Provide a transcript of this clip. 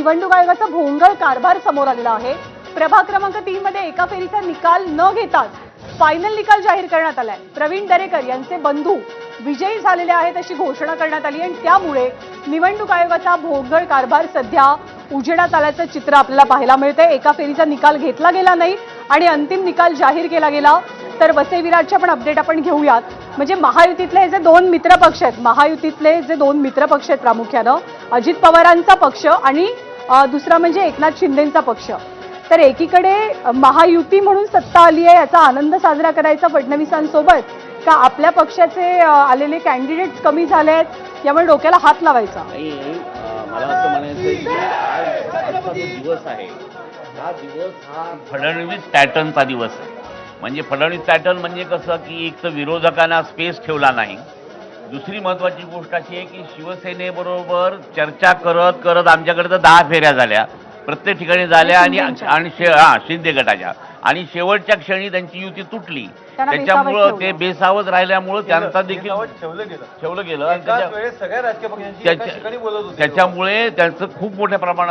निवडणूक आयोगाचा भोंगळ कारभार समोर आलेला आहे। प्रभाग क्रमांक 3 मध्ये एका फेरीचा निकाल न घेताच फायनल निकाल जाहीर करण्यात आलाय। प्रवीण दरेकर यांचे बंधू विजयी झालेले आहेत अशी घोषणा करण्यात आली आणि त्यामुळे निवडणूक आयोगाचा भोंगळ कारभार सध्या उजेडात आल्याचं चित्र आपल्याला पाहायला मिळते। एका फेरीचा निकाल घेतला गेला नाही आणि अंतिम निकाल जाहीर केला गेला। तर वसई विराटचे पण अपडेट आपण घेऊयात। म्हणजे महायुतीतले जे दोन मित्र पक्ष आहेत, महायुतीतले जे दोन मित्र पक्ष आहेत प्रामुख्यानं अजित पवारांचा पक्ष आणि दुसरा म्हणजे एकनाथ शिंदेंचा पक्ष। तर एकीकडे महायुती म्हणून सत्ता आली आहे याचा आनंद साजरा करायचा फडणवीसांसोबत, का आपल्या पक्षाचे आलेले कॅन्डिडेट्स कमी झाले आहेत यामुळे डोक्याला हात लावायचा? मला असं म्हणायचं की आजचा जो दिवस आहे हा दिवस हा फडणवीस पॅटर्नचा दिवस आहे। म्हणजे फडणवीस पॅटर्न म्हणजे कसं की एक तर विरोधकांना स्पेस ठेवला नाही, दुसरी महत्त्वाची गोष्ट अशी आहे की शिवसेनेबरोबर चर्चा करत करत आमच्याकडे तर 10 फेऱ्या झाल्या, प्रत्येक ठिकाणी झाल्या आणि शिंदे गटाच्या आणि शेवटच्या क्षणी त्यांची युती तुटली। त्याच्यामुळं ते बेसावत राहिल्यामुळं त्यांचा देखील ठेवलं गेलं। त्याच्यामुळे त्यांचं खूप मोठ्या प्रमाणात